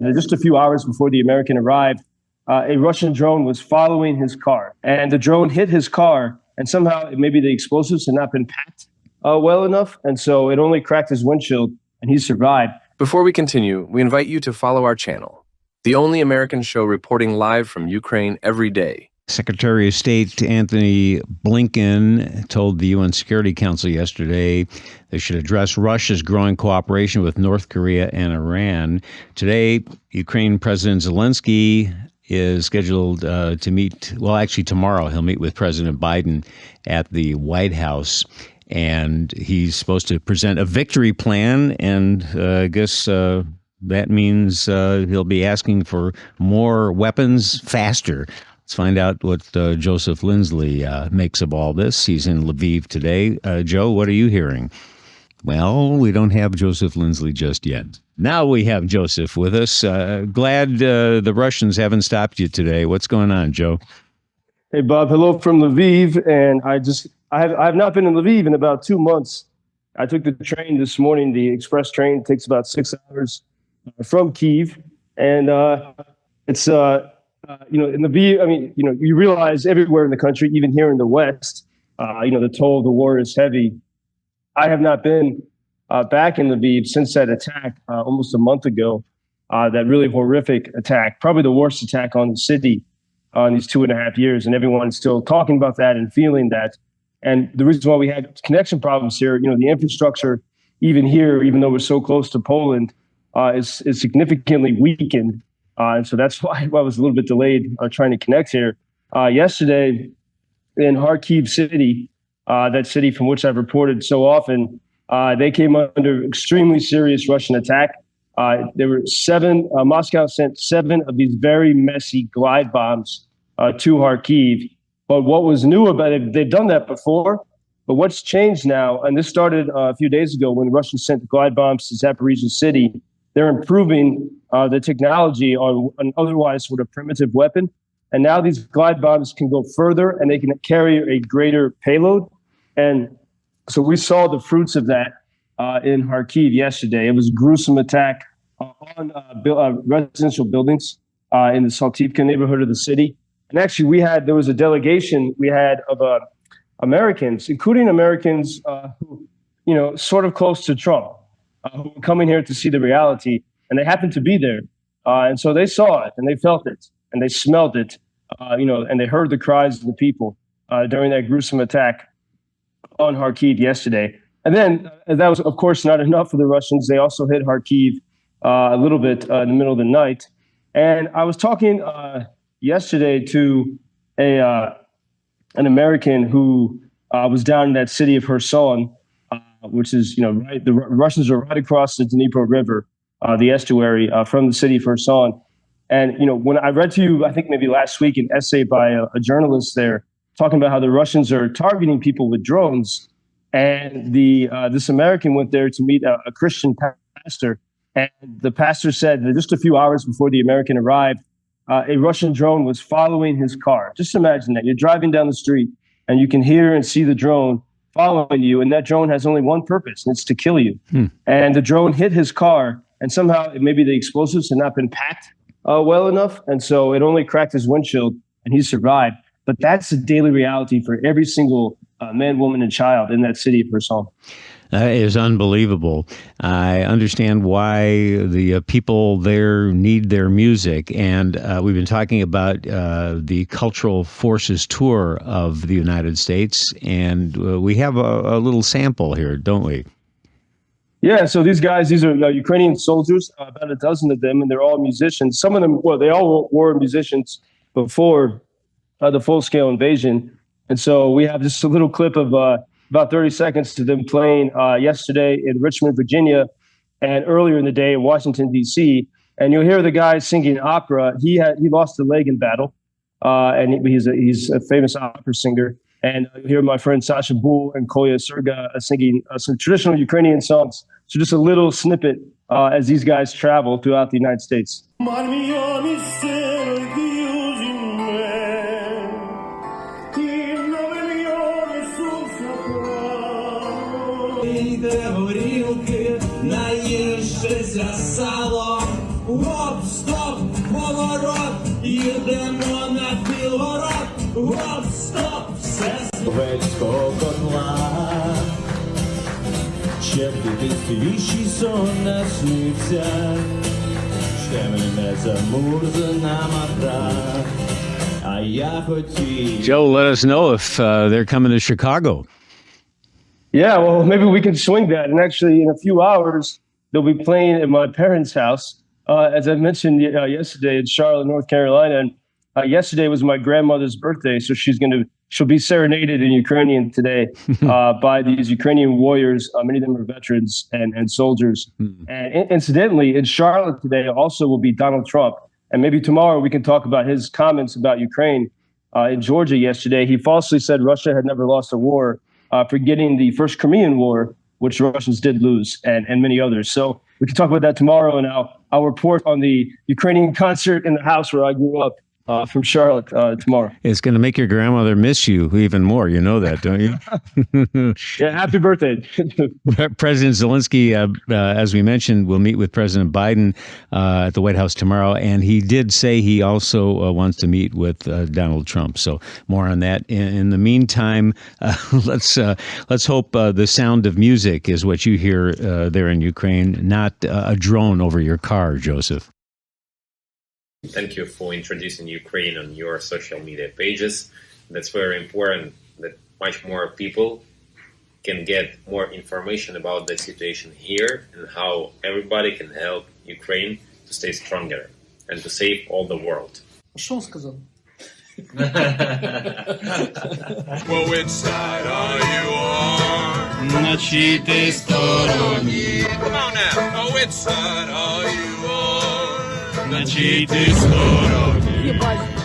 Just a few hours before the American arrived, a Russian drone was following his car, and the drone hit his car, and somehow maybe the explosives had not been packed well enough, and so it only cracked his windshield, and he survived. Before we continue, we invite you to follow our channel, the only American show reporting live from Ukraine every day. Secretary of State Antony Blinken told the UN Security Council yesterday they should address Russia's growing cooperation with North Korea and Iran. Today, Ukraine President Zelensky is scheduled to meet, well, actually tomorrow, he'll meet with President Biden at the White House. And he's supposed to present a victory plan, and I guess that means he'll be asking for more weapons faster. Let's find out what Joseph Lindsley makes of all this. He's in Lviv today. Joe, what are you hearing? Well, we don't have Joseph Lindsley just yet. Now we have Joseph with us. Glad the Russians haven't stopped you today. What's going on, Joe? Hey, Bob. Hello from Lviv. And I have not been in Lviv in about 2 months. I took the train this morning. The express train takes about 6 hours from Kyiv. And it's... in Lviv, I mean, you realize everywhere in the country, even here in the West, the toll of the war is heavy. I have not been back in Lviv since that attack almost a month ago, that really horrific attack, probably the worst attack on the city in these 2.5 years. And everyone's still talking about that and feeling that. And the reason why we had connection problems here, the infrastructure, even here, even though we're so close to Poland, is significantly weakened. And so that's why I was a little bit delayed trying to connect here. Yesterday in Kharkiv city, that city from which I've reported so often, they came under extremely serious Russian attack. There were Moscow sent 7 of these very messy glide bombs to Kharkiv. But what was new about it, they've done that before, but what's changed now, and this started a few days ago when the Russians sent glide bombs to Zaporizhzhia city, they're improving the technology on an otherwise sort of primitive weapon. And now these glide bombs can go further and they can carry a greater payload. And so we saw the fruits of that in Kharkiv yesterday. It was a gruesome attack on residential buildings in the Saltivka neighborhood of the city. And actually there was a delegation we had of Americans, including Americans who, sort of close to Trump, who were coming here to see the reality, and they happened to be there. And so they saw it, and they felt it, and they smelled it, and they heard the cries of the people during that gruesome attack on Kharkiv yesterday. And then that was, of course, not enough for the Russians. They also hit Kharkiv a little bit in the middle of the night. And I was talking yesterday to an American who was down in that city of Kherson, which is, right. The Russians are right across the Dnipro River, the estuary from the city of Kherson. And, when I read to you, I think maybe last week, an essay by a journalist there talking about how the Russians are targeting people with drones. And this American went there to meet a Christian pastor. And the pastor said that just a few hours before the American arrived, a Russian drone was following his car. Just imagine that. You're driving down the street and you can hear and see the drone following you, and that drone has only one purpose, and it's to kill you. And the drone hit his car, and somehow maybe the explosives had not been packed well enough, and so it only cracked his windshield, and he survived. But that's the daily reality for every single man, woman, and child in that city of Kherson. That is unbelievable. I understand why the people there need their music. And we've been talking about the Cultural Forces Tour of the United States. And we have a little sample here, don't we? Yeah, so these are Ukrainian soldiers, about a dozen of them, and they're all musicians. Some of them, they all were musicians before the full-scale invasion. And so we have just a little clip of about 30 seconds to them playing yesterday in Richmond, Virginia, and earlier in the day in Washington, D.C. And you'll hear the guy singing opera. He lost a leg in battle, and he's a famous opera singer. And you'll hear my friend Sasha Bull and Kolya Serga singing some traditional Ukrainian songs. So just a little snippet as these guys travel throughout the United States. Горілки, наїжджися салом, стоп, поворот, їдемо на Білгород. Гоп, стоп, все Ковецького котла. Ще в дитинстві віщий сон наснився, ще мене замурзана мокра. А я хотів... Joe, let us know if they're coming to Chicago. Yeah, well, maybe we can swing that. And actually, in a few hours, they'll be playing at my parents' house. As I mentioned yesterday, in Charlotte, North Carolina. And yesterday was my grandmother's birthday, so she'll be serenaded in Ukrainian today by these Ukrainian warriors. Many of them are veterans and soldiers. And incidentally, in Charlotte today also will be Donald Trump. And maybe tomorrow we can talk about his comments about Ukraine. In Georgia yesterday, he falsely said Russia had never lost a war, forgetting the first Crimean War, which the Russians did lose, and many others. So we can talk about that tomorrow, and I'll report on the Ukrainian concert in the house where I grew up from Charlotte tomorrow. It's going to make your grandmother miss you even more. You know that, don't you? Yeah, happy birthday. President Zelensky, as we mentioned, will meet with President Biden at the White House tomorrow, and he did say he also wants to meet with Donald Trump. So more on that. In the meantime, let's hope the sound of music is what you hear there in Ukraine, not a drone over your car, Joseph. Thank you for introducing Ukraine on your social media pages. That's very important that much more people can get more information about the situation here and how everybody can help Ukraine to stay stronger and to save all the world. Что он сказал? Well, which side are you on? На чьей ты стороне? Come on now. Oh, which side are you on? На чьей ты стороне?